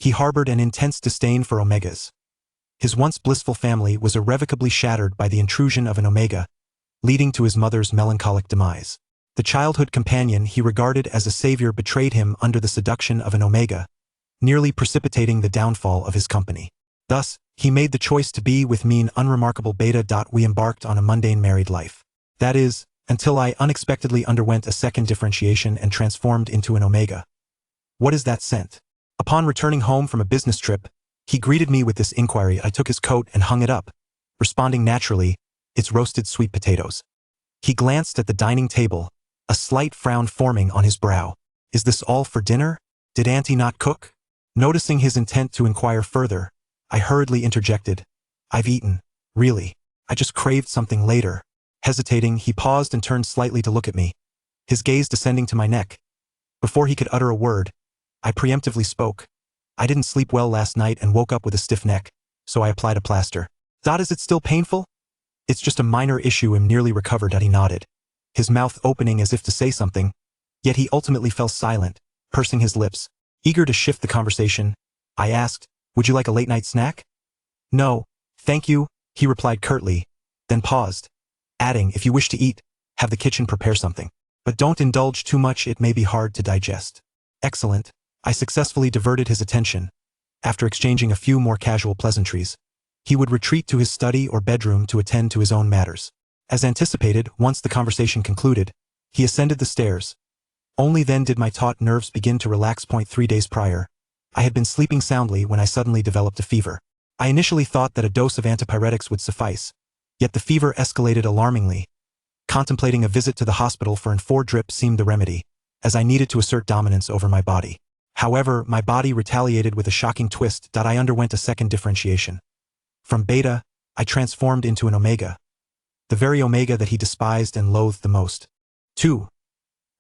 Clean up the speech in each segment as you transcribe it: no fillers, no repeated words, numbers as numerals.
He harbored an intense disdain for omegas. His once blissful family was irrevocably shattered by the intrusion of an omega, leading to his mother's melancholic demise. The childhood companion he regarded as a savior betrayed him under the seduction of an omega, nearly precipitating the downfall of his company. Thus, he made the choice to be with me, an unremarkable beta. We embarked on a mundane married life. That is, until I unexpectedly underwent a second differentiation and transformed into an omega. What is that scent? Upon returning home from a business trip, he greeted me with this inquiry. I took his coat and hung it up, responding naturally, "It's roasted sweet potatoes." He glanced at the dining table, a slight frown forming on his brow. "Is this all for dinner? Did Auntie not cook?" Noticing his intent to inquire further, I hurriedly interjected, "I've eaten, really. I just craved something later." Hesitating, he paused and turned slightly to look at me, his gaze descending to my neck. Before he could utter a word, I preemptively spoke. "I didn't sleep well last night and woke up with a stiff neck, so I applied a plaster." "Is it still painful?" "It's just a minor issue. I'm nearly recovered." He nodded, his mouth opening as if to say something, yet he ultimately fell silent, pursing his lips. Eager to shift the conversation, I asked, "Would you like a late-night snack?" "No, thank you," he replied curtly, then paused, adding, "If you wish to eat, have the kitchen prepare something. But don't indulge too much, it may be hard to digest." "Excellent." I successfully diverted his attention. After exchanging a few more casual pleasantries, he would retreat to his study or bedroom to attend to his own matters. As anticipated, once the conversation concluded, he ascended the stairs. Only then did my taut nerves begin to relax. 3 days prior, I had been sleeping soundly when I suddenly developed a fever. I initially thought that a dose of antipyretics would suffice, yet the fever escalated alarmingly. Contemplating a visit to the hospital for an 4-drip seemed the remedy, as I needed to assert dominance over my body. However, my body retaliated with a shocking twist. I underwent a second differentiation. From beta, I transformed into an omega, the very omega that he despised and loathed the most. 2.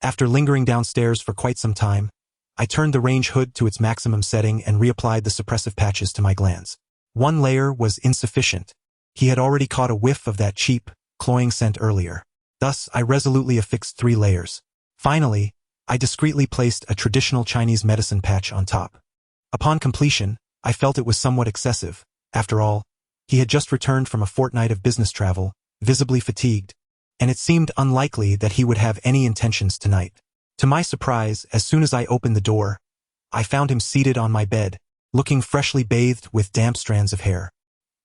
After lingering downstairs for quite some time, I turned the range hood to its maximum setting and reapplied the suppressive patches to my glands. 1 layer was insufficient. He had already caught a whiff of that cheap, cloying scent earlier. Thus, I resolutely affixed 3 layers. Finally, I discreetly placed a traditional Chinese medicine patch on top. Upon completion, I felt it was somewhat excessive. After all, he had just returned from a fortnight of business travel, visibly fatigued, and it seemed unlikely that he would have any intentions tonight. To my surprise, as soon as I opened the door, I found him seated on my bed, looking freshly bathed with damp strands of hair.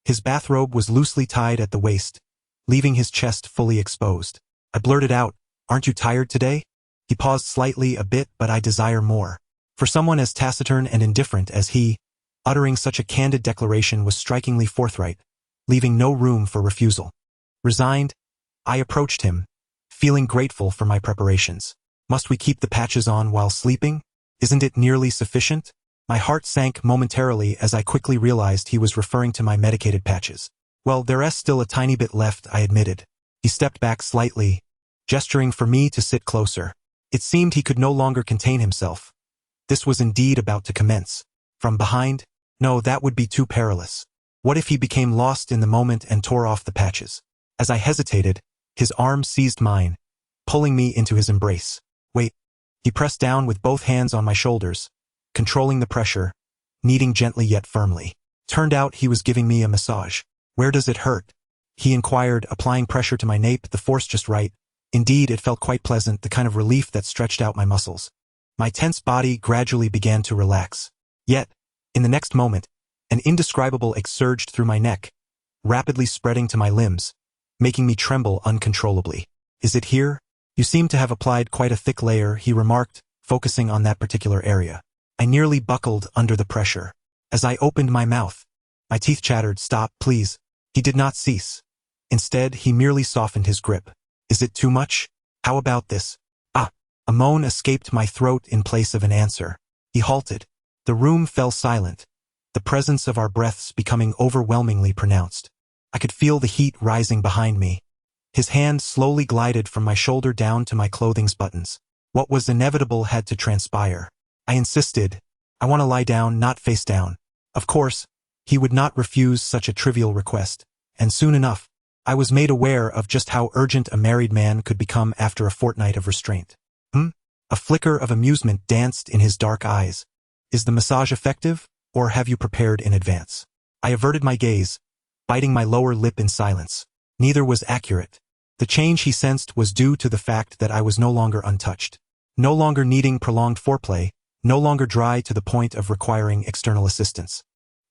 His bathrobe was loosely tied at the waist, leaving his chest fully exposed. I blurted out, "Aren't you tired today?" He paused slightly a bit, but I desire more. For someone as taciturn and indifferent as he, uttering such a candid declaration was strikingly forthright, leaving no room for refusal. Resigned, I approached him, feeling grateful for my preparations. "Must we keep the patches on while sleeping? Isn't it nearly sufficient?" My heart sank momentarily as I quickly realized he was referring to my medicated patches. "Well, there's still a tiny bit left," I admitted. He stepped back slightly, gesturing for me to sit closer. It seemed he could no longer contain himself. This was indeed about to commence. From behind? No, that would be too perilous. What if he became lost in the moment and tore off the patches? As I hesitated, his arm seized mine, pulling me into his embrace. "Wait." He pressed down with both hands on my shoulders, controlling the pressure, kneading gently yet firmly. Turned out he was giving me a massage. "Where does it hurt?" he inquired, applying pressure to my nape, the force just right. Indeed, it felt quite pleasant, the kind of relief that stretched out my muscles. My tense body gradually began to relax. Yet, in the next moment, an indescribable ache surged through my neck, rapidly spreading to my limbs, making me tremble uncontrollably. "Is it here? You seem to have applied quite a thick layer," he remarked, focusing on that particular area. I nearly buckled under the pressure. As I opened my mouth, my teeth chattered, "Stop, please." He did not cease. Instead, he merely softened his grip. "Is it too much? How about this?" "Ah!" A moan escaped my throat in place of an answer. He halted. The room fell silent, the presence of our breaths becoming overwhelmingly pronounced. I could feel the heat rising behind me. His hand slowly glided from my shoulder down to my clothing's buttons. What was inevitable had to transpire. I insisted, "I want to lie down, not face down." Of course, he would not refuse such a trivial request, and soon enough, I was made aware of just how urgent a married man could become after a fortnight of restraint. A flicker of amusement danced in his dark eyes. "Is the massage effective?" or have you prepared in advance? I averted my gaze, biting my lower lip in silence. Neither was accurate. The change he sensed was due to the fact that I was no longer untouched. No longer needing prolonged foreplay, no longer dry to the point of requiring external assistance.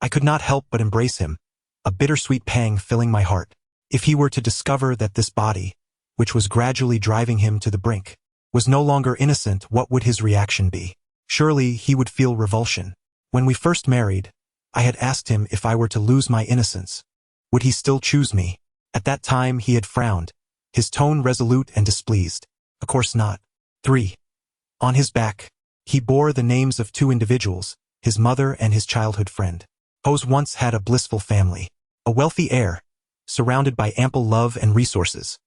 I could not help but embrace him, a bittersweet pang filling my heart. If he were to discover that this body, which was gradually driving him to the brink, was no longer innocent, what would his reaction be? Surely he would feel revulsion. When we first married, I had asked him if I were to lose my innocence, would he still choose me? At that time he had frowned, his tone resolute and displeased. Of course not. 3. On his back, he bore the names of 2 individuals, his mother and his childhood friend. Hose once had a blissful family, a wealthy heir, surrounded by ample love and resources.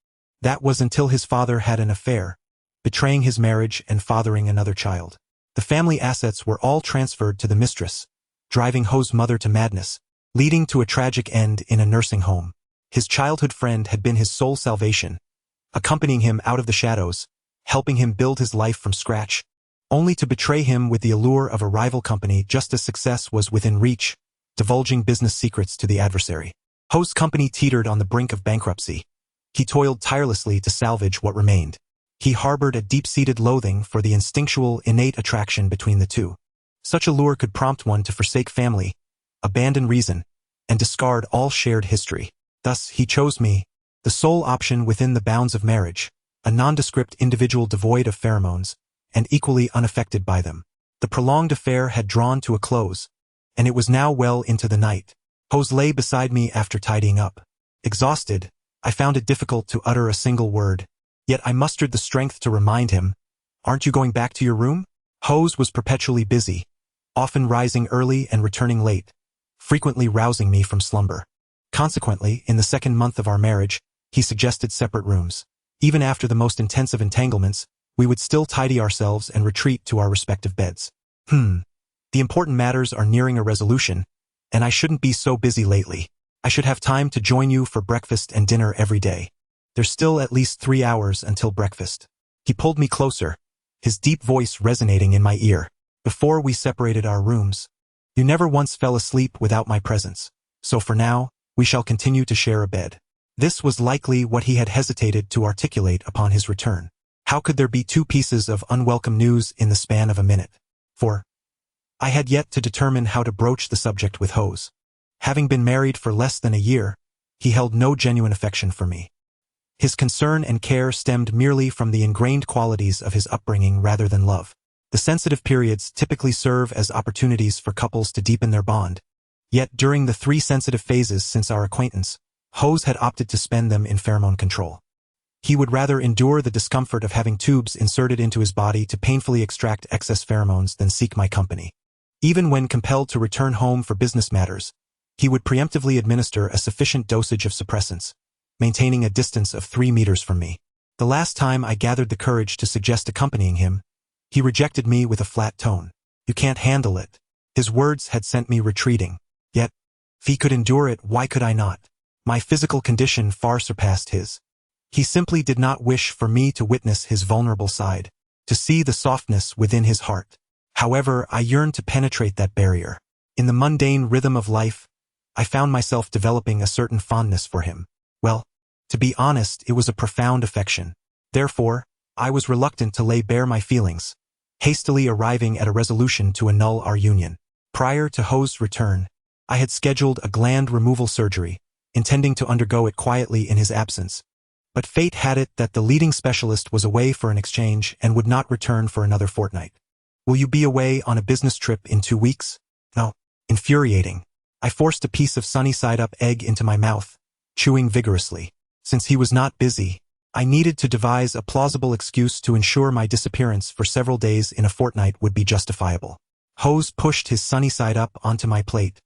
That was until his father had an affair, betraying his marriage and fathering another child. The family assets were all transferred to the mistress, driving Ho's mother to madness, leading to a tragic end in a nursing home. His childhood friend had been his sole salvation, accompanying him out of the shadows, helping him build his life from scratch, only to betray him with the allure of a rival company just as success was within reach, divulging business secrets to the adversary. Ho's company teetered on the brink of bankruptcy. He toiled tirelessly to salvage what remained. He harbored a deep-seated loathing for the instinctual, innate attraction between the two. Such allure could prompt one to forsake family, abandon reason, and discard all shared history. Thus, he chose me, the sole option within the bounds of marriage, a nondescript individual devoid of pheromones, and equally unaffected by them. The prolonged affair had drawn to a close, and it was now well into the night. Hose lay beside me after tidying up. Exhausted, I found it difficult to utter a single word. Yet I mustered the strength to remind him, "Aren't you going back to your room?" Hose was perpetually busy, often rising early and returning late, frequently rousing me from slumber. Consequently, in the second month of our marriage, he suggested separate rooms. Even after the most intensive entanglements, we would still tidy ourselves and retreat to our respective beds. The important matters are nearing a resolution, and I shouldn't be so busy lately. I should have time to join you for breakfast and dinner every day. There's still at least 3 hours until breakfast. He pulled me closer, his deep voice resonating in my ear. Before we separated our rooms, you never once fell asleep without my presence. So for now, we shall continue to share a bed. This was likely what he had hesitated to articulate upon his return. How could there be 2 pieces of unwelcome news in the span of a minute? For I had yet to determine how to broach the subject with Hose. Having been married for less than a year, he held no genuine affection for me. His concern and care stemmed merely from the ingrained qualities of his upbringing rather than love. The sensitive periods typically serve as opportunities for couples to deepen their bond. Yet during the 3 sensitive phases since our acquaintance, Hose had opted to spend them in pheromone control. He would rather endure the discomfort of having tubes inserted into his body to painfully extract excess pheromones than seek my company. Even when compelled to return home for business matters, he would preemptively administer a sufficient dosage of suppressants, maintaining a distance of 3 meters from me. The last time I gathered the courage to suggest accompanying him, he rejected me with a flat tone. "You can't handle it." His words had sent me retreating. Yet, if he could endure it, why could I not? My physical condition far surpassed his. He simply did not wish for me to witness his vulnerable side, to see the softness within his heart. However, I yearned to penetrate that barrier. In the mundane rhythm of life, I found myself developing a certain fondness for him. Well, to be honest, it was a profound affection. Therefore, I was reluctant to lay bare my feelings, hastily arriving at a resolution to annul our union. Prior to Ho's return, I had scheduled a gland removal surgery, intending to undergo it quietly in his absence. But fate had it that the leading specialist was away for an exchange and would not return for another fortnight. "Will you be away on a business trip in 2 weeks?" No. Infuriating. I forced a piece of sunny-side-up egg into my mouth, chewing vigorously. Since he was not busy, I needed to devise a plausible excuse to ensure my disappearance for several days in a fortnight would be justifiable. Hose pushed his sunny side up onto my plate.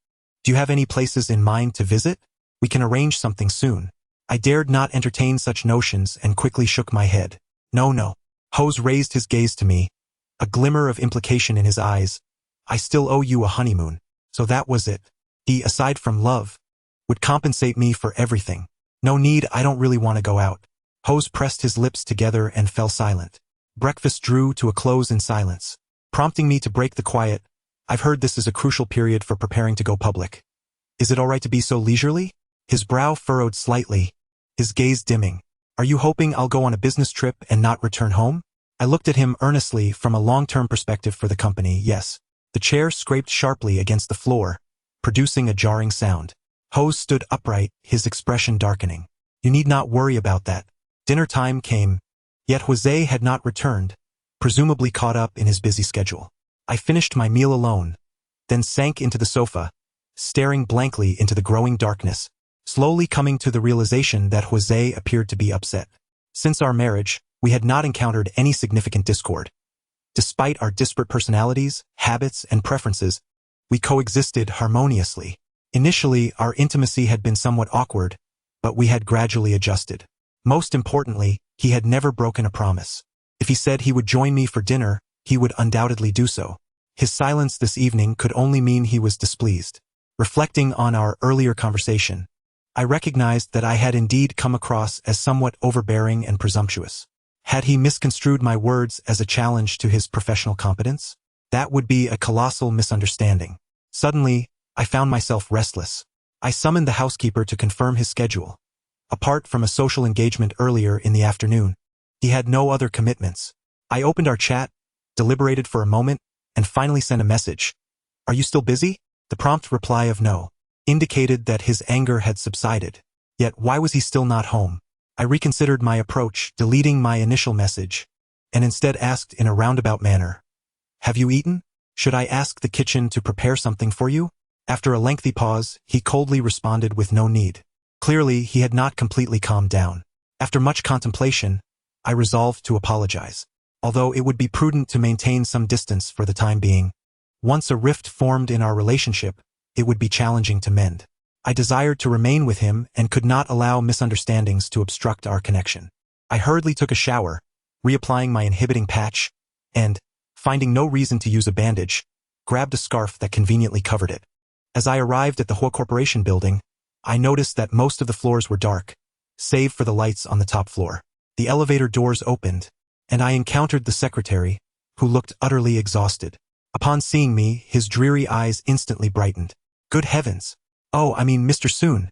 "Do you have any places in mind to visit? We can arrange something soon." I dared not entertain such notions and quickly shook my head. No. Hose raised his gaze to me, a glimmer of implication in his eyes. "I still owe you a honeymoon." So that was it. He, aside from love, would compensate me for everything. "No need, I don't really want to go out." Hose pressed his lips together and fell silent. Breakfast drew to a close in silence. Prompting me to break the quiet, I've heard this is a crucial period for preparing to go public. Is it all right to be so leisurely? His brow furrowed slightly, his gaze dimming. Are you hoping I'll go on a business trip and not return home? I looked at him earnestly from a long-term perspective for the company, yes. The chair scraped sharply against the floor, producing a jarring sound. Hose stood upright, his expression darkening. You need not worry about that. Dinner time came, yet Jose had not returned, presumably caught up in his busy schedule. I finished my meal alone, then sank into the sofa, staring blankly into the growing darkness, slowly coming to the realization that Jose appeared to be upset. Since our marriage, we had not encountered any significant discord. Despite our disparate personalities, habits, and preferences, we coexisted harmoniously. Initially, our intimacy had been somewhat awkward, but we had gradually adjusted. Most importantly, he had never broken a promise. If he said he would join me for dinner, he would undoubtedly do so. His silence this evening could only mean he was displeased. Reflecting on our earlier conversation, I recognized that I had indeed come across as somewhat overbearing and presumptuous. Had he misconstrued my words as a challenge to his professional competence? That would be a colossal misunderstanding. Suddenly, I found myself restless. I summoned the housekeeper to confirm his schedule. Apart from a social engagement earlier in the afternoon, he had no other commitments. I opened our chat, deliberated for a moment, and finally sent a message. Are you still busy? The prompt reply of no indicated that his anger had subsided. Yet why was he still not home? I reconsidered my approach, deleting my initial message, and instead asked in a roundabout manner, have you eaten? Should I ask the kitchen to prepare something for you? After a lengthy pause, he coldly responded with no need. Clearly, he had not completely calmed down. After much contemplation, I resolved to apologize. Although it would be prudent to maintain some distance for the time being, once a rift formed in our relationship, it would be challenging to mend. I desired to remain with him and could not allow misunderstandings to obstruct our connection. I hurriedly took a shower, reapplying my inhibiting patch, and, finding no reason to use a bandage, grabbed a scarf that conveniently covered it. As I arrived at the Hua Corporation building, I noticed that most of the floors were dark, save for the lights on the top floor. The elevator doors opened, and I encountered the secretary, who looked utterly exhausted. Upon seeing me, his dreary eyes instantly brightened. Good heavens! Oh, I mean, Mr. Soon.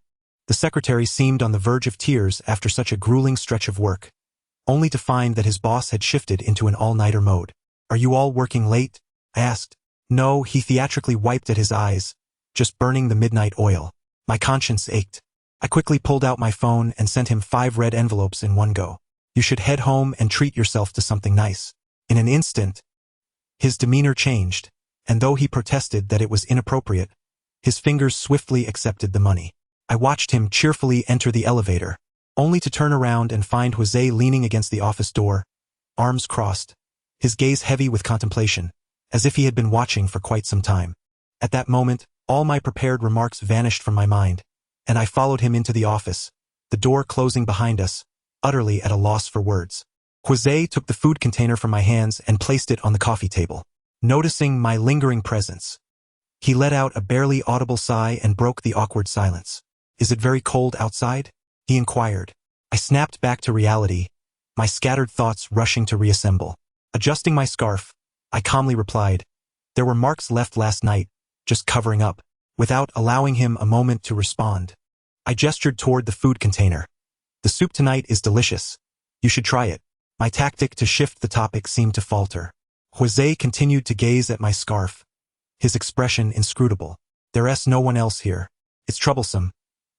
The secretary seemed on the verge of tears after such a grueling stretch of work, only to find that his boss had shifted into an all-nighter mode. Are you all working late? I asked. No, he theatrically wiped at his eyes, just burning the midnight oil. My conscience ached. I quickly pulled out my phone and sent him 5 red envelopes in one go. You should head home and treat yourself to something nice. In an instant, his demeanor changed, and though he protested that it was inappropriate, his fingers swiftly accepted the money. I watched him cheerfully enter the elevator, only to turn around and find Jose leaning against the office door, arms crossed, his gaze heavy with contemplation, as if he had been watching for quite some time. At that moment, all my prepared remarks vanished from my mind, and I followed him into the office, the door closing behind us, utterly at a loss for words. Jose took the food container from my hands and placed it on the coffee table. Noticing my lingering presence, he let out a barely audible sigh and broke the awkward silence. Is it very cold outside? He inquired. I snapped back to reality, my scattered thoughts rushing to reassemble. Adjusting my scarf, I calmly replied, there were marks left last night, just covering up. Without allowing him a moment to respond, I gestured toward the food container. The soup tonight is delicious. You should try it. My tactic to shift the topic seemed to falter. Jose continued to gaze at my scarf, his expression inscrutable. There's no one else here. It's troublesome.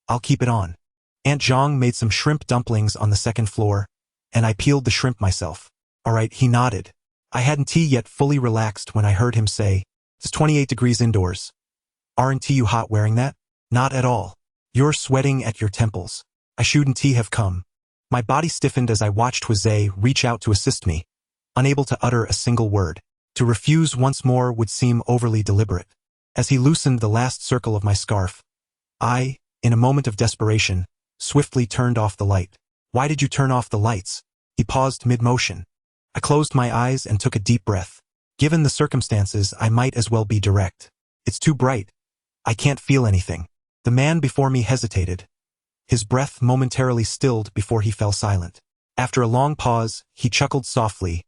I'll keep it on. Aunt Zhang made some shrimp dumplings on the second floor, and I peeled the shrimp myself. All right, he nodded. I hadn't yet fully relaxed when I heard him say, it's 28 degrees indoors. Aren't you hot wearing that? Not at all. You're sweating at your temples. I shouldn't have come. My body stiffened as I watched Jose reach out to assist me, unable to utter a single word. To refuse once more would seem overly deliberate. As he loosened the last circle of my scarf, I, in a moment of desperation, swiftly turned off the light. Why did you turn off the lights? He paused mid-motion. I closed my eyes and took a deep breath. Given the circumstances, I might as well be direct. It's too bright. I can't feel anything. The man before me hesitated. His breath momentarily stilled before he fell silent. After a long pause, he chuckled softly,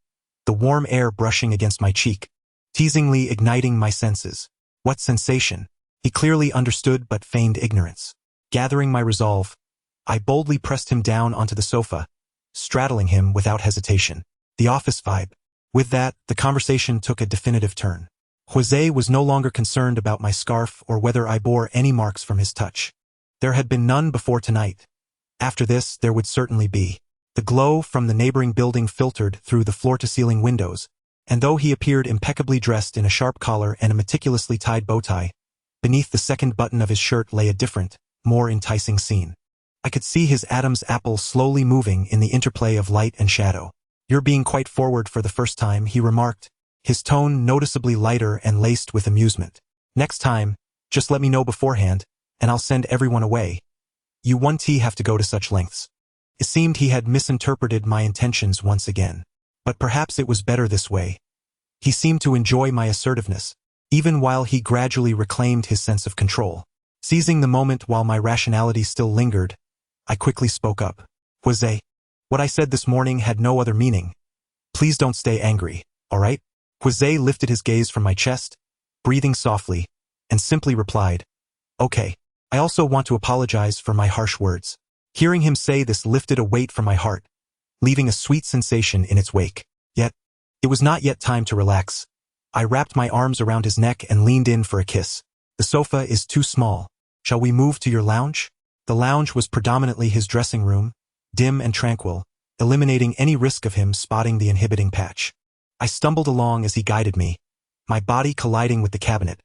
the warm air brushing against my cheek. teasingly igniting my senses. What sensation? He clearly understood but feigned ignorance. Gathering my resolve, I boldly pressed him down onto the sofa, straddling him without hesitation. The office vibe. With that, the conversation took a definitive turn. Jose was no longer concerned about my scarf or whether I bore any marks from his touch. There had been none before tonight. After this, there would certainly be. The glow from the neighboring building filtered through the floor-to-ceiling windows, and though he appeared impeccably dressed in a sharp collar and a meticulously tied bow tie, beneath the second button of his shirt lay a different, more enticing scene. I could see his Adam's apple slowly moving in the interplay of light and shadow. "You're being quite forward for the first time," he remarked, his tone noticeably lighter and laced with amusement. "Next time, just let me know beforehand, and I'll send everyone away. You won't have to go to such lengths." It seemed he had misinterpreted my intentions once again. But perhaps it was better this way. He seemed to enjoy my assertiveness, even while he gradually reclaimed his sense of control. Seizing the moment while my rationality still lingered, I quickly spoke up. "Jose, what I said this morning had no other meaning. Please don't stay angry, all right?" Jose lifted his gaze from my chest, breathing softly, and simply replied, "Okay. I also want to apologize for my harsh words." Hearing him say this lifted a weight from my heart, leaving a sweet sensation in its wake. Yet, it was not yet time to relax. I wrapped my arms around his neck and leaned in for a kiss. "The sofa is too small. Shall we move to your lounge?" The lounge was predominantly his dressing room, dim and tranquil, eliminating any risk of him spotting the inhibiting patch. I stumbled along as he guided me, my body colliding with the cabinet,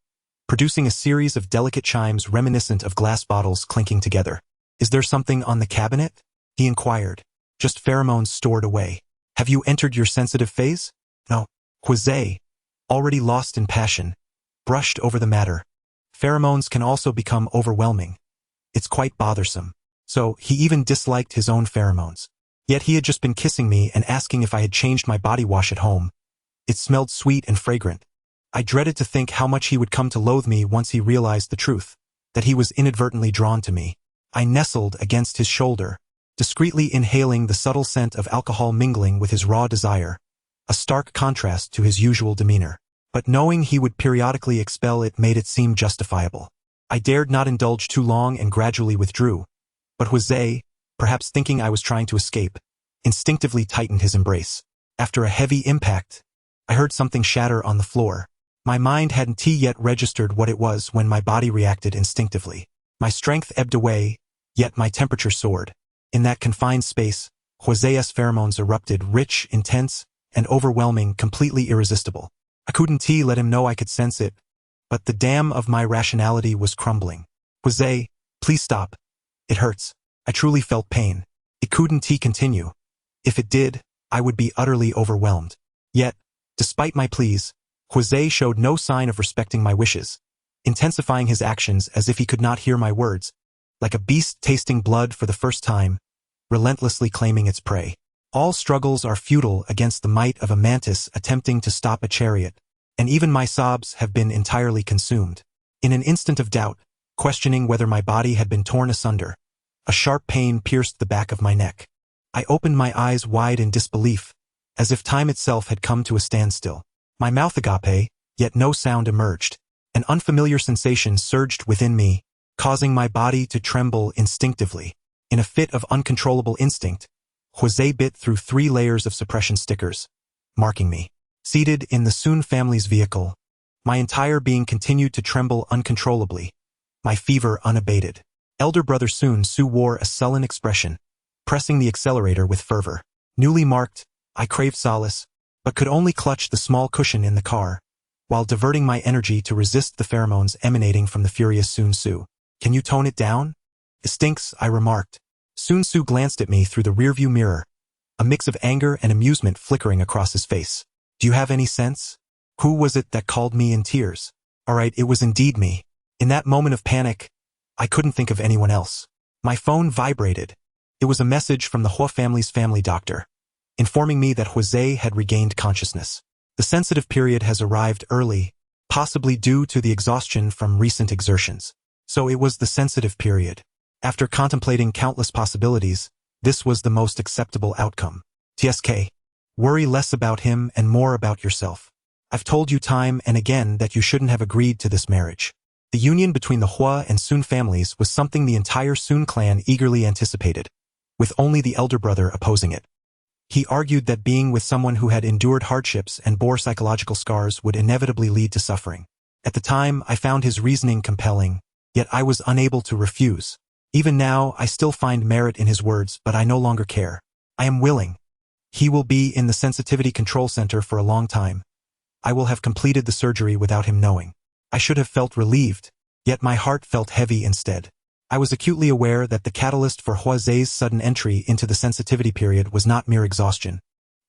producing a series of delicate chimes reminiscent of glass bottles clinking together. "Is there something on the cabinet?" he inquired. "Just pheromones stored away. Have you entered your sensitive phase?" "No." Jose, already lost in passion, brushed over the matter. "Pheromones can also become overwhelming. It's quite bothersome." So, he even disliked his own pheromones. Yet he had just been kissing me and asking if I had changed my body wash at home. It smelled sweet and fragrant. I dreaded to think how much he would come to loathe me once he realized the truth, that he was inadvertently drawn to me. I nestled against his shoulder, discreetly inhaling the subtle scent of alcohol mingling with his raw desire, a stark contrast to his usual demeanor. But knowing he would periodically expel it made it seem justifiable. I dared not indulge too long and gradually withdrew, but Jose, perhaps thinking I was trying to escape, instinctively tightened his embrace. After a heavy impact, I heard something shatter on the floor. My mind hadn't yet registered what it was when my body reacted instinctively. My strength ebbed away, yet my temperature soared. In that confined space, Jose's pheromones erupted, rich, intense, and overwhelming, completely irresistible. I couldn't let him know I could sense it, but the dam of my rationality was crumbling. "Jose, please stop. It hurts." I truly felt pain. It couldn't continue. If it did, I would be utterly overwhelmed. Yet, despite my pleas, Jose showed no sign of respecting my wishes, intensifying his actions as if he could not hear my words, like a beast tasting blood for the first time, relentlessly claiming its prey. All struggles are futile against the might of a mantis attempting to stop a chariot, and even my sobs have been entirely consumed. In an instant of doubt, questioning whether my body had been torn asunder, a sharp pain pierced the back of my neck. I opened my eyes wide in disbelief, as if time itself had come to a standstill. My mouth agape, yet no sound emerged. An unfamiliar sensation surged within me, causing my body to tremble instinctively. In a fit of uncontrollable instinct, Jose bit through 3 layers of suppression stickers, marking me. Seated in the Soon family's vehicle, my entire being continued to tremble uncontrollably, my fever unabated. Elder brother Soon Su wore a sullen expression, pressing the accelerator with fervor. Newly marked, I craved solace, but could only clutch the small cushion in the car, while diverting my energy to resist the pheromones emanating from the furious Soon Su. "Can you tone it down?" "It stinks," I remarked. Soon Su glanced at me through the rearview mirror, a mix of anger and amusement flickering across his face. "Do you have any sense? Who was it that called me in tears?" All right, it was indeed me. In that moment of panic, I couldn't think of anyone else. My phone vibrated. It was a message from the Hua family's family doctor, informing me that Jose had regained consciousness. The sensitive period has arrived early, possibly due to the exhaustion from recent exertions. So it was the sensitive period. After contemplating countless possibilities, this was the most acceptable outcome. TSK. Worry less about him and more about yourself. I've told you time and again that you shouldn't have agreed to this marriage. The union between the Hua and Sun families was something the entire Sun clan eagerly anticipated, with only the elder brother opposing it. He argued that being with someone who had endured hardships and bore psychological scars would inevitably lead to suffering. At the time, I found his reasoning compelling, yet I was unable to refuse. Even now, I still find merit in his words, but I no longer care. I am willing. He will be in the sensitivity control center for a long time. I will have completed the surgery without him knowing. I should have felt relieved, yet my heart felt heavy instead. I was acutely aware that the catalyst for Huazei's sudden entry into the sensitivity period was not mere exhaustion,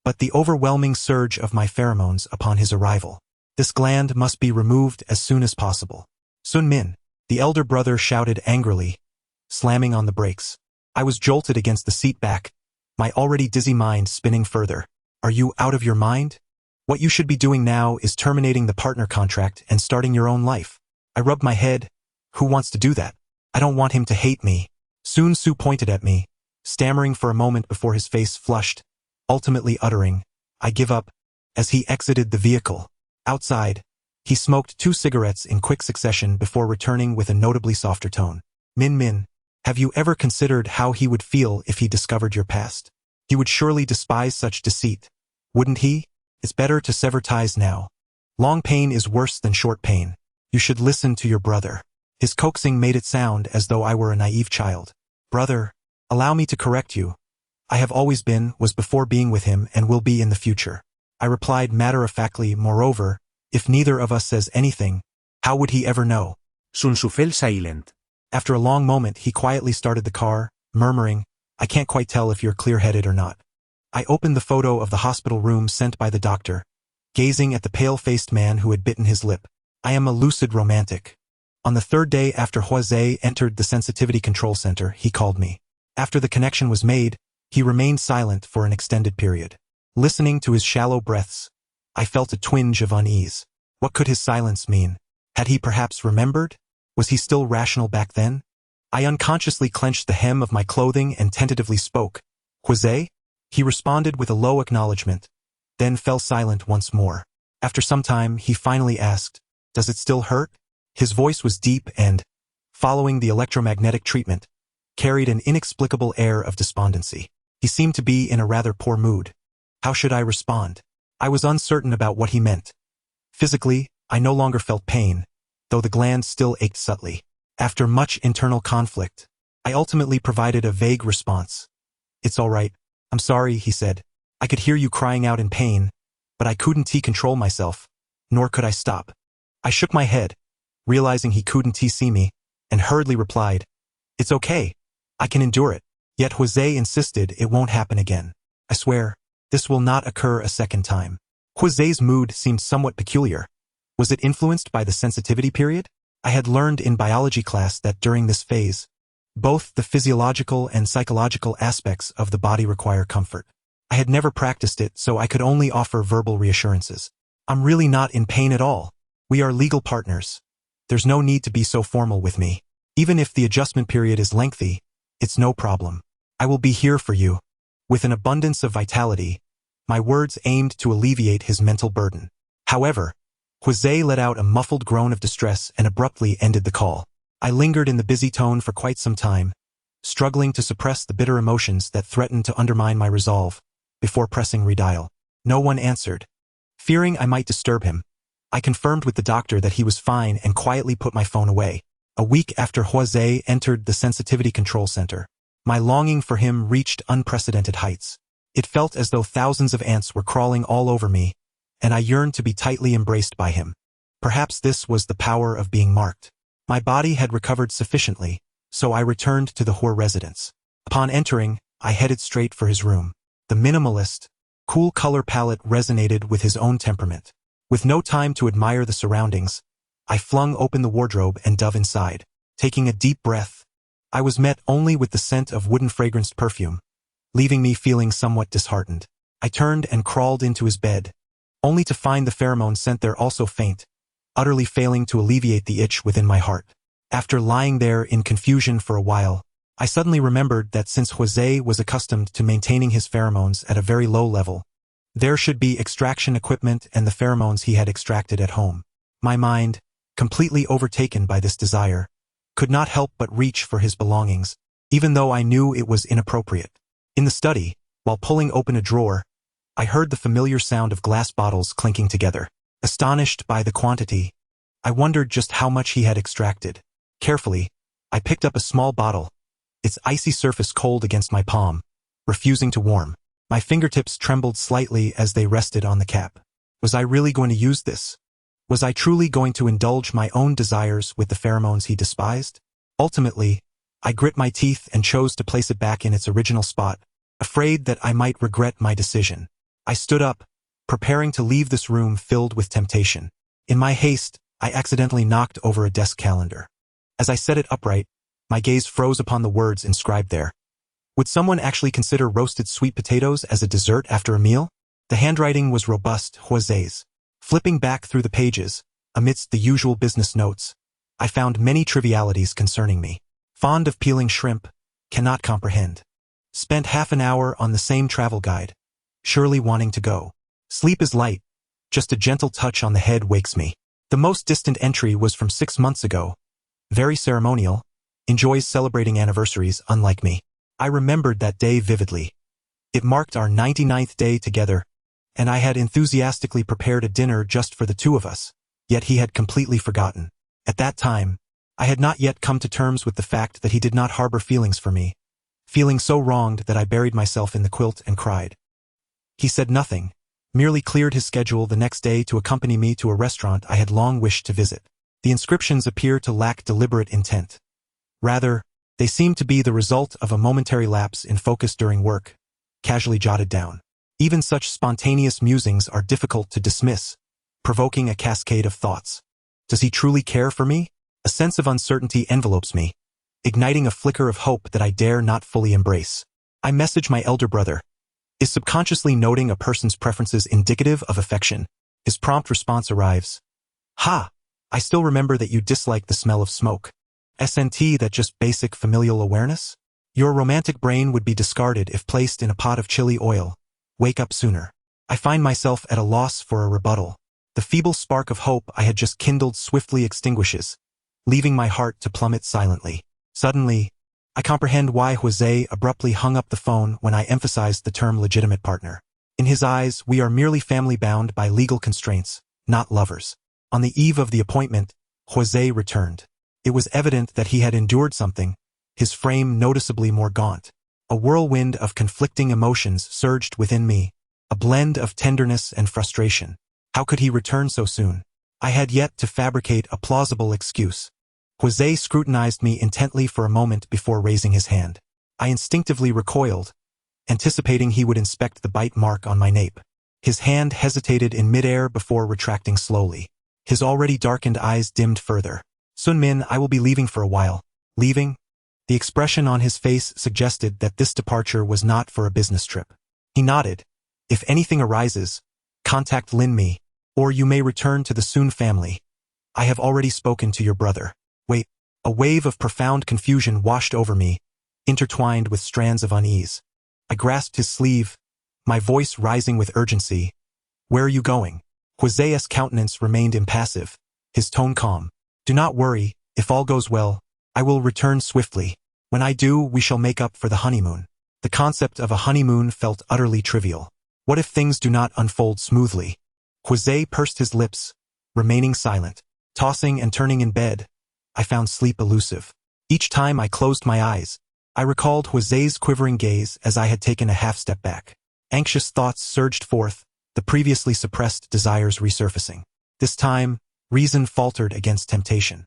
but the overwhelming surge of my pheromones upon his arrival. This gland must be removed as soon as possible. Sun Min, the elder brother, shouted angrily, slamming on the brakes. I was jolted against the seat back, my already dizzy mind spinning further. Are you out of your mind? What you should be doing now is terminating the partner contract and starting your own life. I rubbed my head. Who wants to do that? I don't want him to hate me. Sun Su pointed at me, stammering for a moment before his face flushed, ultimately uttering, I give up, as he exited the vehicle. Outside, he smoked 2 cigarettes in quick succession before returning with a notably softer tone. Min, have you ever considered how he would feel if he discovered your past? He would surely despise such deceit, wouldn't he? It's better to sever ties now. Long pain is worse than short pain. You should listen to your brother. His coaxing made it sound as though I were a naive child. Brother, allow me to correct you. I have always been, was before being with him, and will be in the future. I replied matter-of-factly. Moreover, if neither of us says anything, how would he ever know? Sun Su fell silent. After a long moment, he quietly started the car, murmuring, I can't quite tell if you're clear-headed or not. I opened the photo of the hospital room sent by the doctor, gazing at the pale-faced man who had bitten his lip. I am a lucid romantic. On the 3rd day after Huazei entered the sensitivity control center, he called me. After the connection was made, he remained silent for an extended period. Listening to his shallow breaths, I felt a twinge of unease. What could his silence mean? Had he perhaps remembered? Was he still rational back then? I unconsciously clenched the hem of my clothing and tentatively spoke. Huazei? He responded with a low acknowledgement, then fell silent once more. After some time, he finally asked, Does it still hurt? His voice was deep and, following the electromagnetic treatment, carried an inexplicable air of despondency. He seemed to be in a rather poor mood. How should I respond? I was uncertain about what he meant. Physically, I no longer felt pain, though the gland still ached subtly. After much internal conflict, I ultimately provided a vague response. It's all right. I'm sorry, he said. I could hear you crying out in pain, but I couldn't control myself, nor could I stop. I shook my head, realizing he couldn't see me, and hurriedly replied, It's okay. I can endure it. Yet Huazei insisted it won't happen again. I swear, this will not occur a second time. Huazei's mood seemed somewhat peculiar. Was it influenced by the sensitivity period? I had learned in biology class that during this phase, both the physiological and psychological aspects of the body require comfort. I had never practiced it, so I could only offer verbal reassurances. I'm really not in pain at all. We are legal partners. There's no need to be so formal with me. Even if the adjustment period is lengthy, it's no problem. I will be here for you. With an abundance of vitality, my words aimed to alleviate his mental burden. However, Huazei let out a muffled groan of distress and abruptly ended the call. I lingered in the busy tone for quite some time, struggling to suppress the bitter emotions that threatened to undermine my resolve, before pressing redial. No one answered. Fearing I might disturb him, I confirmed with the doctor that he was fine and quietly put my phone away. A week after Huazei entered the sensitivity control center, my longing for him reached unprecedented heights. It felt as though thousands of ants were crawling all over me, and I yearned to be tightly embraced by him. Perhaps this was the power of being marked. My body had recovered sufficiently, so I returned to the Hua residence. Upon entering, I headed straight for his room. The minimalist, cool color palette resonated with his own temperament. With no time to admire the surroundings, I flung open the wardrobe and dove inside. Taking a deep breath, I was met only with the scent of wooden fragranced perfume, leaving me feeling somewhat disheartened. I turned and crawled into his bed, only to find the pheromone scent there also faint, utterly failing to alleviate the itch within my heart. After lying there in confusion for a while, I suddenly remembered that since Huazei was accustomed to maintaining his pheromones at a very low level, There should be extraction equipment and the pheromones he had extracted at home. My mind, completely overtaken by this desire, could not help but reach for his belongings, even though I knew it was inappropriate. In the study, while pulling open a drawer, I heard the familiar sound of glass bottles clinking together. Astonished by the quantity, I wondered just how much he had extracted. Carefully, I picked up a small bottle, its icy surface cold against my palm, refusing to warm. My fingertips trembled slightly as they rested on the cap. Was I really going to use this? Was I truly going to indulge my own desires with the pheromones he despised? Ultimately, I grit my teeth and chose to place it back in its original spot, afraid that I might regret my decision. I stood up, preparing to leave this room filled with temptation. In my haste, I accidentally knocked over a desk calendar. As I set it upright, my gaze froze upon the words inscribed there. Would someone actually consider roasted sweet potatoes as a dessert after a meal? The handwriting was robust, José's. Flipping back through the pages, amidst the usual business notes, I found many trivialities concerning me. Fond of peeling shrimp, cannot comprehend. Spent half an hour on the same travel guide, surely wanting to go. Sleep is light, just a gentle touch on the head wakes me. The most distant entry was from 6 months ago. Very ceremonial, enjoys celebrating anniversaries unlike me. I remembered that day vividly. It marked our 99th day together, and I had enthusiastically prepared a dinner just for the two of us, yet he had completely forgotten. At that time, I had not yet come to terms with the fact that he did not harbor feelings for me, feeling so wronged that I buried myself in the quilt and cried. He said nothing, merely cleared his schedule the next day to accompany me to a restaurant I had long wished to visit. The inscriptions appear to lack deliberate intent. Rather, they seem to be the result of a momentary lapse in focus during work, casually jotted down. Even such spontaneous musings are difficult to dismiss, provoking a cascade of thoughts. Does he truly care for me? A sense of uncertainty envelopes me, igniting a flicker of hope that I dare not fully embrace. I message my elder brother. Is subconsciously noting a person's preferences indicative of affection? His prompt response arrives. Ha! I still remember that you dislike the smell of smoke. SNT, that just basic familial awareness? Your romantic brain would be discarded if placed in a pot of chili oil. Wake up sooner. I find myself at a loss for a rebuttal. The feeble spark of hope I had just kindled swiftly extinguishes, leaving my heart to plummet silently. Suddenly, I comprehend why José abruptly hung up the phone when I emphasized the term legitimate partner. In his eyes, we are merely family bound by legal constraints, not lovers. On the eve of the appointment, José returned. It was evident that he had endured something, his frame noticeably more gaunt. A whirlwind of conflicting emotions surged within me, a blend of tenderness and frustration. How could he return so soon? I had yet to fabricate a plausible excuse. José scrutinized me intently for a moment before raising his hand. I instinctively recoiled, anticipating he would inspect the bite mark on my nape. His hand hesitated in midair before retracting slowly. His already darkened eyes dimmed further. Sunmin, I will be leaving for a while. Leaving? The expression on his face suggested that this departure was not for a business trip. He nodded. If anything arises, contact Linmi, or you may return to the Sun family. I have already spoken to your brother. Wait. A wave of profound confusion washed over me, intertwined with strands of unease. I grasped his sleeve, my voice rising with urgency. Where are you going? José's countenance remained impassive, his tone calm. Do not worry, if all goes well, I will return swiftly. When I do, we shall make up for the honeymoon. The concept of a honeymoon felt utterly trivial. What if things do not unfold smoothly? José pursed his lips, remaining silent. Tossing and turning in bed, I found sleep elusive. Each time I closed my eyes, I recalled José's quivering gaze as I had taken a half step back. Anxious thoughts surged forth, the previously suppressed desires resurfacing. This time, reason faltered against temptation.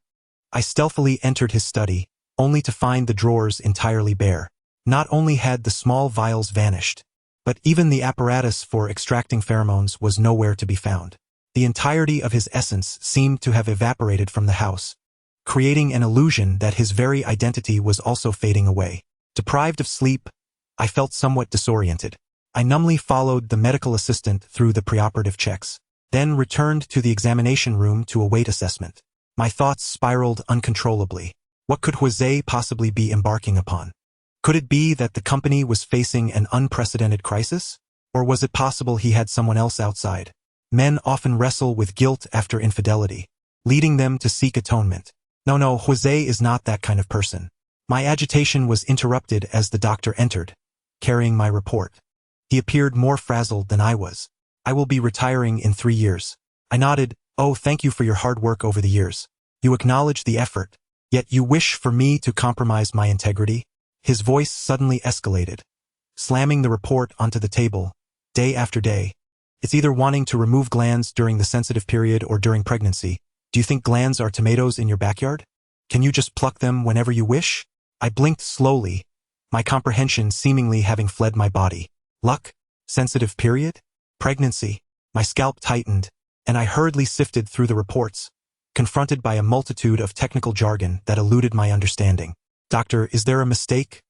I stealthily entered his study, only to find the drawers entirely bare. Not only had the small vials vanished, but even the apparatus for extracting pheromones was nowhere to be found. The entirety of his essence seemed to have evaporated from the house, creating an illusion that his very identity was also fading away. Deprived of sleep, I felt somewhat disoriented. I numbly followed the medical assistant through the preoperative checks, then returned to the examination room to await assessment. My thoughts spiraled uncontrollably. What could José possibly be embarking upon? Could it be that the company was facing an unprecedented crisis? Or was it possible he had someone else outside? Men often wrestle with guilt after infidelity, leading them to seek atonement. No, Jose is not that kind of person. My agitation was interrupted as the doctor entered, carrying my report. He appeared more frazzled than I was. I will be retiring in 3 years. I nodded. Oh, thank you for your hard work over the years. You acknowledge the effort, yet you wish for me to compromise my integrity? His voice suddenly escalated, slamming the report onto the table, day after day. It's either wanting to remove glands during the sensitive period or during pregnancy. Do you think glands are tomatoes in your backyard? Can you just pluck them whenever you wish? I blinked slowly, my comprehension seemingly having fled my body. Luck? Sensitive period? Pregnancy? My scalp tightened, and I hurriedly sifted through the reports, confronted by a multitude of technical jargon that eluded my understanding. Doctor, is there a mistake?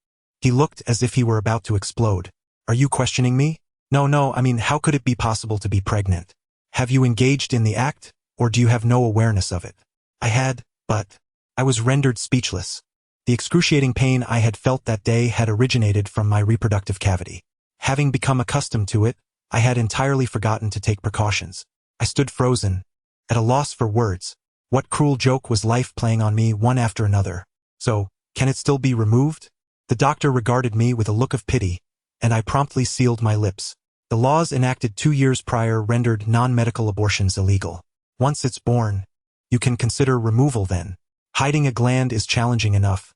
He looked as if he were about to explode. Are you questioning me? No, I mean, how could it be possible to be pregnant? Have you engaged in the act, or do you have no awareness of it? I had, but I was rendered speechless. The excruciating pain I had felt that day had originated from my reproductive cavity. Having become accustomed to it, I had entirely forgotten to take precautions. I stood frozen, at a loss for words. What cruel joke was life playing on me one after another? So, can it still be removed? The doctor regarded me with a look of pity, and I promptly sealed my lips. The laws enacted 2 years prior rendered non-medical abortions illegal. Once it's born, you can consider removal then. Hiding a gland is challenging enough.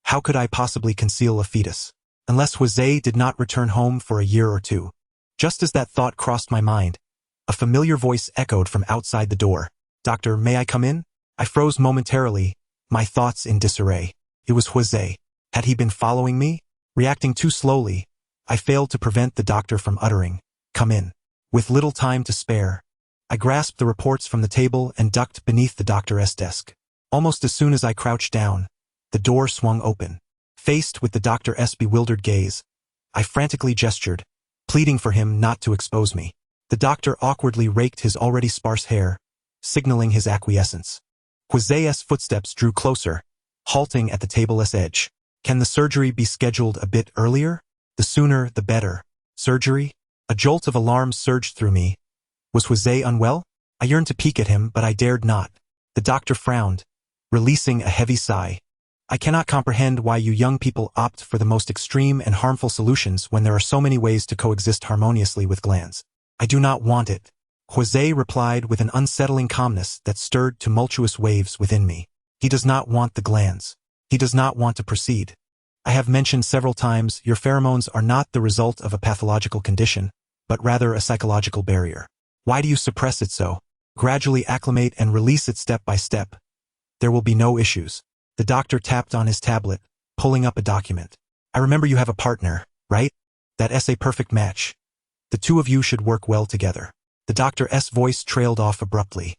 How could I possibly conceal a fetus? Unless Jose did not return home for a year or two. Just as that thought crossed my mind, a familiar voice echoed from outside the door. Doctor, may I come in? I froze momentarily, my thoughts in disarray. It was Jose. Had he been following me? Reacting too slowly, I failed to prevent the doctor from uttering, "Come in." With little time to spare, I grasped the reports from the table and ducked beneath the doctor's desk. Almost as soon as I crouched down, the door swung open. Faced with the doctor's bewildered gaze, I frantically gestured, pleading for him not to expose me. The doctor awkwardly raked his already sparse hair, signaling his acquiescence. Jose's footsteps drew closer, halting at the table's edge. Can the surgery be scheduled a bit earlier? The sooner, the better. Surgery? A jolt of alarm surged through me. Was Jose unwell? I yearned to peek at him, but I dared not. The doctor frowned, releasing a heavy sigh. I cannot comprehend why you young people opt for the most extreme and harmful solutions when there are so many ways to coexist harmoniously with glands. I do not want it. Jose replied with an unsettling calmness that stirred tumultuous waves within me. He does not want the glands. He does not want to proceed. I have mentioned several times your pheromones are not the result of a pathological condition, but rather a psychological barrier. Why do you suppress it so? Gradually acclimate and release it step by step. There will be no issues. The doctor tapped on his tablet, pulling up a document. I remember you have a partner, right? That essay perfect match. The two of you should work well together. The doctor's voice trailed off abruptly.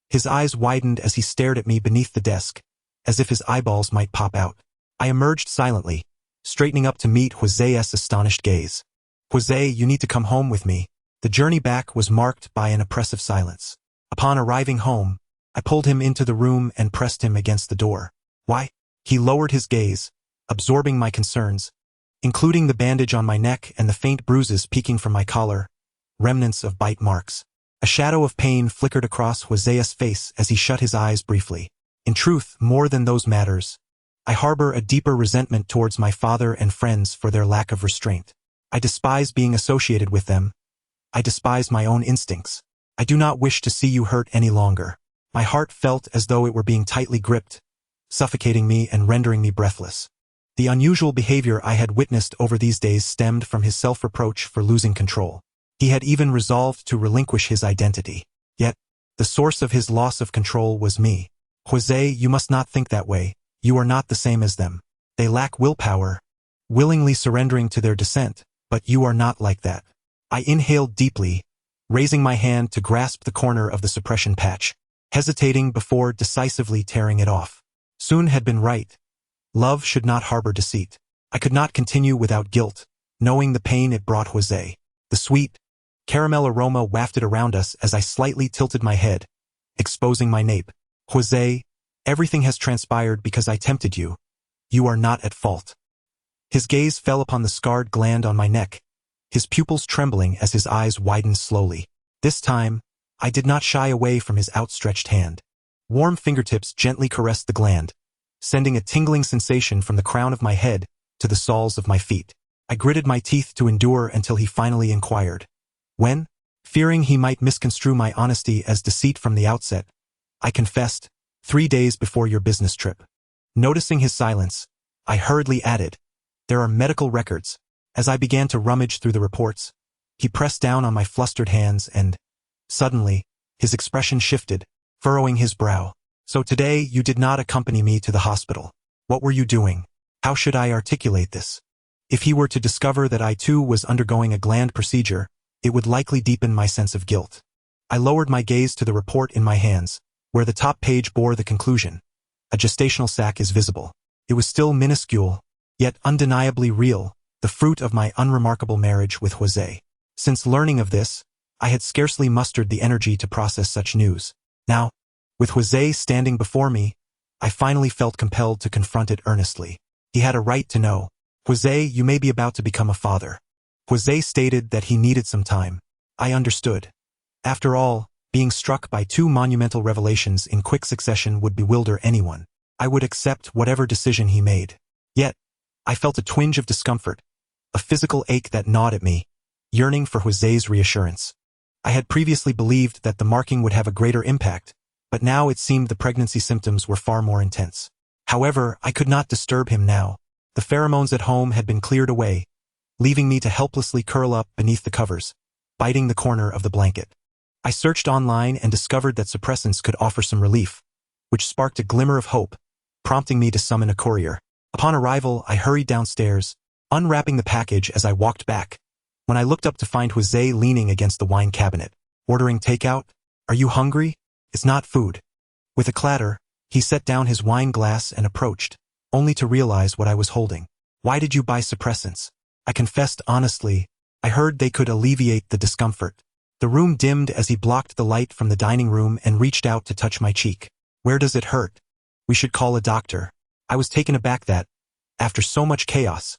His eyes widened as he stared at me beneath the desk, as if his eyeballs might pop out. I emerged silently, straightening up to meet Jose's astonished gaze. Jose, you need to come home with me. The journey back was marked by an oppressive silence. Upon arriving home, I pulled him into the room and pressed him against the door. Why? He lowered his gaze, absorbing my concerns, including the bandage on my neck and the faint bruises peeking from my collar, remnants of bite marks. A shadow of pain flickered across Jose's face as he shut his eyes briefly. In truth, more than those matters, I harbor a deeper resentment towards my father and friends for their lack of restraint. I despise being associated with them. I despise my own instincts. I do not wish to see you hurt any longer. My heart felt as though it were being tightly gripped, suffocating me and rendering me breathless. The unusual behavior I had witnessed over these days stemmed from his self-reproach for losing control. He had even resolved to relinquish his identity. Yet, the source of his loss of control was me. Jose, you must not think that way. You are not the same as them. They lack willpower, willingly surrendering to their dissent, but you are not like that. I inhaled deeply, raising my hand to grasp the corner of the suppression patch, hesitating before decisively tearing it off. Soon had been right. Love should not harbor deceit. I could not continue without guilt, knowing the pain it brought Jose. The sweet, caramel aroma wafted around us as I slightly tilted my head, exposing my nape. Jose, everything has transpired because I tempted you. You are not at fault. His gaze fell upon the scarred gland on my neck, his pupils trembling as his eyes widened slowly. This time, I did not shy away from his outstretched hand. Warm fingertips gently caressed the gland, sending a tingling sensation from the crown of my head to the soles of my feet. I gritted my teeth to endure until he finally inquired. When? Fearing he might misconstrue my honesty as deceit from the outset, I confessed, 3 days before your business trip. Noticing his silence, I hurriedly added, there are medical records. As I began to rummage through the reports, he pressed down on my flustered hands and, suddenly, his expression shifted, furrowing his brow. So today you did not accompany me to the hospital. What were you doing? How should I articulate this? If he were to discover that I too was undergoing a gland procedure, it would likely deepen my sense of guilt. I lowered my gaze to the report in my hands, where the top page bore the conclusion. A gestational sac is visible. It was still minuscule, yet undeniably real, the fruit of my unremarkable marriage with Jose. Since learning of this, I had scarcely mustered the energy to process such news. Now, with Jose standing before me, I finally felt compelled to confront it earnestly. He had a right to know. Jose, you may be about to become a father. Jose stated that he needed some time. I understood. After all, being struck by 2 monumental revelations in quick succession would bewilder anyone. I would accept whatever decision he made. Yet, I felt a twinge of discomfort, a physical ache that gnawed at me, yearning for Jose's reassurance. I had previously believed that the marking would have a greater impact, but now it seemed the pregnancy symptoms were far more intense. However, I could not disturb him now. The pheromones at home had been cleared away, leaving me to helplessly curl up beneath the covers, biting the corner of the blanket. I searched online and discovered that suppressants could offer some relief, which sparked a glimmer of hope, prompting me to summon a courier. Upon arrival, I hurried downstairs, unwrapping the package as I walked back. When I looked up to find Jose leaning against the wine cabinet, ordering takeout. Are you hungry? It's not food. With a clatter, he set down his wine glass and approached, only to realize what I was holding. Why did you buy suppressants? I confessed honestly, I heard they could alleviate the discomfort. The room dimmed as he blocked the light from the dining room and reached out to touch my cheek. Where does it hurt? We should call a doctor. I was taken aback that, after so much chaos,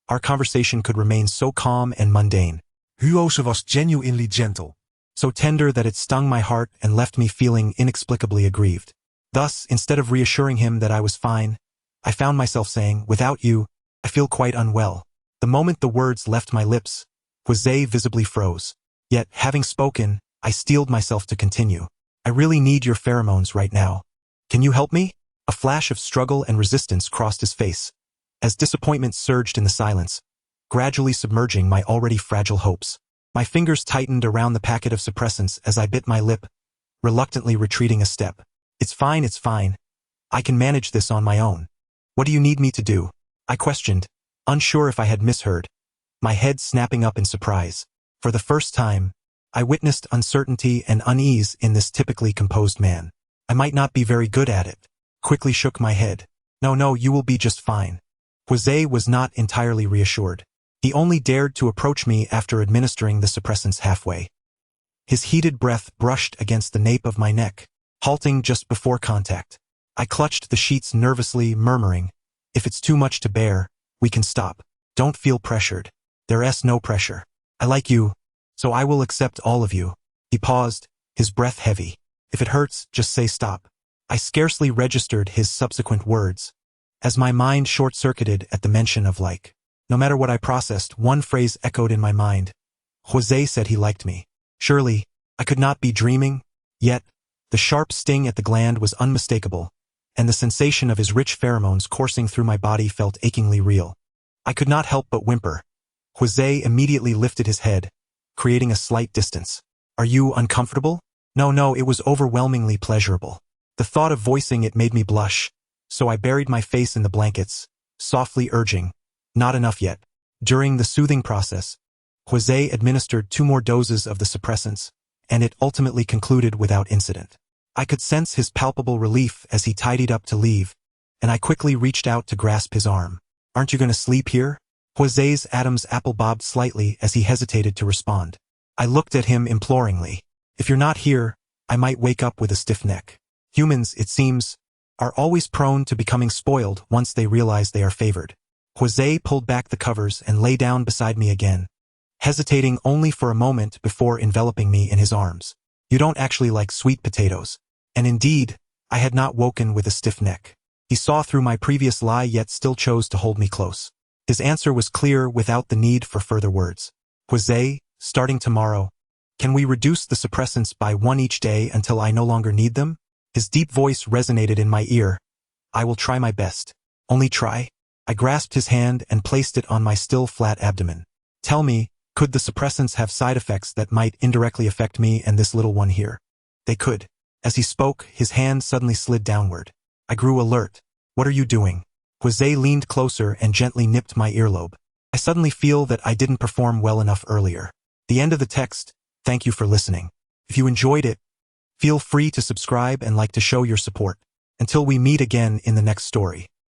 our conversation could remain so calm and mundane. Jose was genuinely gentle. So tender that it stung my heart and left me feeling inexplicably aggrieved. Thus, instead of reassuring him that I was fine, I found myself saying, without you, I feel quite unwell. The moment the words left my lips, Jose visibly froze. Yet, having spoken, I steeled myself to continue. I really need your pheromones right now. Can you help me? A flash of struggle and resistance crossed his face, as disappointment surged in the silence, gradually submerging my already fragile hopes. My fingers tightened around the packet of suppressants as I bit my lip, reluctantly retreating a step. It's fine. I can manage this on my own. What do you need me to do? I questioned, unsure if I had misheard, my head snapping up in surprise. For the first time, I witnessed uncertainty and unease in this typically composed man. I might not be very good at it. Quickly shook my head. No, you will be just fine. Jose was not entirely reassured. He only dared to approach me after administering the suppressants halfway. His heated breath brushed against the nape of my neck, halting just before contact. I clutched the sheets nervously, murmuring, if it's too much to bear, we can stop. Don't feel pressured. There's no pressure. I like you, so I will accept all of you. He paused, his breath heavy. If it hurts, just say stop. I scarcely registered his subsequent words, as my mind short-circuited at the mention of like. No matter what I processed, one phrase echoed in my mind. Jose said he liked me. Surely, I could not be dreaming. Yet, the sharp sting at the gland was unmistakable, and the sensation of his rich pheromones coursing through my body felt achingly real. I could not help but whimper. Jose immediately lifted his head, creating a slight distance. Are you uncomfortable? No, it was overwhelmingly pleasurable. The thought of voicing it made me blush, so I buried my face in the blankets, softly urging, not enough yet. During the soothing process, Jose administered 2 more doses of the suppressants, and it ultimately concluded without incident. I could sense his palpable relief as he tidied up to leave, and I quickly reached out to grasp his arm. Aren't you going to sleep here? Jose's Adam's apple bobbed slightly as he hesitated to respond. I looked at him imploringly. If you're not here, I might wake up with a stiff neck. Humans, it seems, are always prone to becoming spoiled once they realize they are favored. Jose pulled back the covers and lay down beside me again, hesitating only for a moment before enveloping me in his arms. You don't actually like sweet potatoes. And indeed, I had not woken with a stiff neck. He saw through my previous lie yet still chose to hold me close. His answer was clear without the need for further words. Jose, starting tomorrow, can we reduce the suppressants by 1 each day until I no longer need them? His deep voice resonated in my ear. I will try my best. Only try? I grasped his hand and placed it on my still flat abdomen. Tell me, could the suppressants have side effects that might indirectly affect me and this little one here? They could. As he spoke, his hand suddenly slid downward. I grew alert. What are you doing? Jose leaned closer and gently nipped my earlobe. I suddenly feel that I didn't perform well enough earlier. The end of the text. Thank you for listening. If you enjoyed it, feel free to subscribe and like to show your support. Until we meet again in the next story.